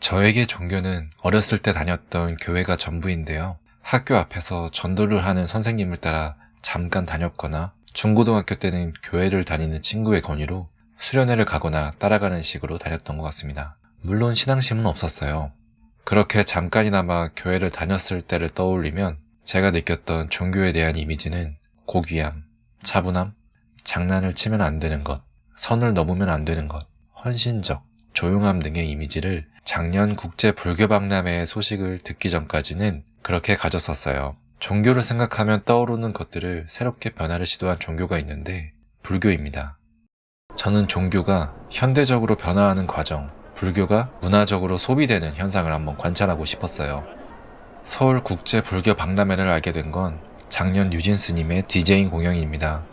저에게 종교는 어렸을 때 다녔던 교회가 전부인데요. 학교 앞에서 전도를 하는 선생님을 따라 잠깐 다녔거나 중고등학교 때는 교회를 다니는 친구의 권유로 수련회를 가거나 따라가는 식으로 다녔던 것 같습니다. 물론 신앙심은 없었어요. 그렇게 잠깐이나마 교회를 다녔을 때를 떠올리면 제가 느꼈던 종교에 대한 이미지는 고귀함, 차분함, 장난을 치면 안 되는 것, 선을 넘으면 안 되는 것, 헌신적, 조용함 등의 이미지를 작년 국제불교박람회의 소식을 듣기 전까지는 그렇게 가졌었어요. 종교를 생각하면 떠오르는 것들을 새롭게 변화를 시도한 종교가 있는데 불교입니다. 저는 종교가 현대적으로 변화하는 과정, 불교가 문화적으로 소비되는 현상을 한번 관찰하고 싶었어요. 서울국제불교박람회를 알게 된 건 작년 유진 스님의 디제잉 공연입니다.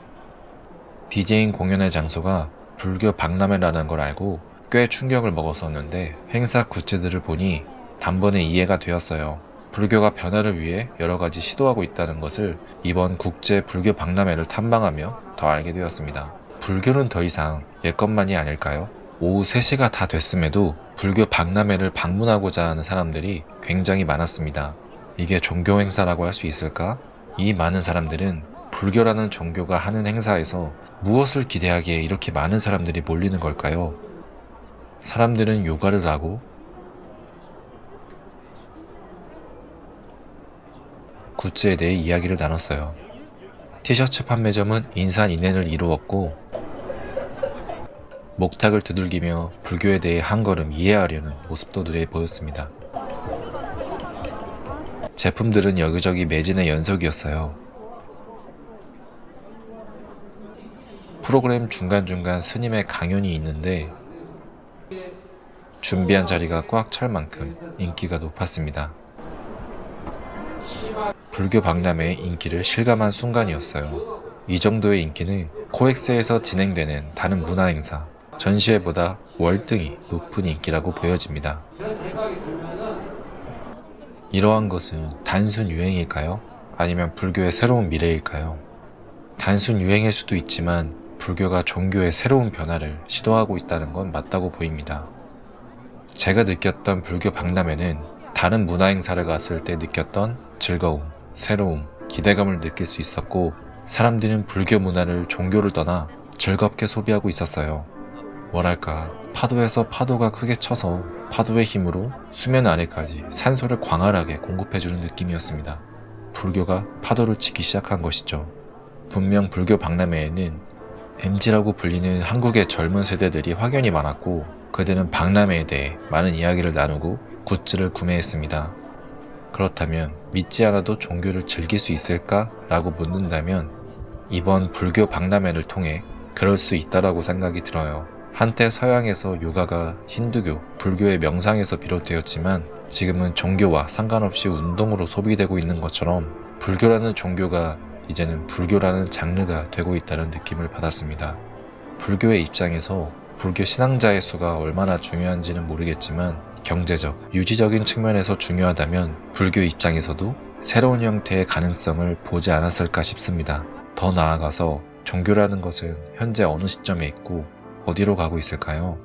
디제잉 공연의 장소가 불교 박람회라는 걸 알고 꽤 충격을 먹었었는데 행사 굿즈들을 보니 단번에 이해가 되었어요. 불교가 변화를 위해 여러 가지 시도하고 있다는 것을 이번 국제 불교 박람회를 탐방하며 더 알게 되었습니다. 불교는 더 이상 옛것만이 아닐까요? 오후 3시가 다 됐음에도 불교 박람회를 방문하고자 하는 사람들이 굉장히 많았습니다. 이게 종교 행사라고 할 수 있을까? 이 많은 사람들은 불교라는 종교가 하는 행사에서 무엇을 기대하기에 이렇게 많은 사람들이 몰리는 걸까요? 사람들은 요가를 하고 굿즈에 대해 이야기를 나눴어요. 티셔츠 판매점은 인산인해를 이루었고 목탁을 두들기며 불교에 대해 한 걸음 이해하려는 모습도 눈에 보였습니다. 제품들은 여기저기 매진의 연속이었어요. 프로그램 중간중간 스님의 강연이 있는데 준비한 자리가 꽉 찰 만큼 인기가 높았습니다. 불교 박람회의 인기를 실감한 순간이었어요. 이 정도의 인기는 코엑스에서 진행되는 다른 문화행사, 전시회보다 월등히 높은 인기라고 보여집니다. 이러한 것은 단순 유행일까요? 아니면 불교의 새로운 미래일까요? 단순 유행일 수도 있지만 불교가 종교의 새로운 변화를 시도하고 있다는 건 맞다고 보입니다. 제가 느꼈던 불교 박람회는 다른 문화행사를 갔을 때 느꼈던 즐거움, 새로움, 기대감을 느낄 수 있었고 사람들은 불교 문화를 종교를 떠나 즐겁게 소비하고 있었어요. 뭐랄까, 파도에서 파도가 크게 쳐서 파도의 힘으로 수면 아래까지 산소를 광활하게 공급해주는 느낌이었습니다. 불교가 파도를 치기 시작한 것이죠. 분명 불교 박람회에는 MZ라고 불리는 한국의 젊은 세대들이 확연히 많았고 그들은 박람회에 대해 많은 이야기를 나누고 굿즈를 구매했습니다. 그렇다면 믿지 않아도 종교를 즐길 수 있을까? 라고 묻는다면 이번 불교 박람회를 통해 그럴 수 있다라고 생각이 들어요. 한때 서양에서 요가가 힌두교, 불교의 명상에서 비롯되었지만 지금은 종교와 상관없이 운동으로 소비되고 있는 것처럼 불교라는 종교가 이제는 불교라는 장르가 되고 있다는 느낌을 받았습니다. 불교의 입장에서 불교 신앙자의 수가 얼마나 중요한지는 모르겠지만 경제적, 유지적인 측면에서 중요하다면 불교 입장에서도 새로운 형태의 가능성을 보지 않았을까 싶습니다. 더 나아가서 종교라는 것은 현재 어느 시점에 있고 어디로 가고 있을까요?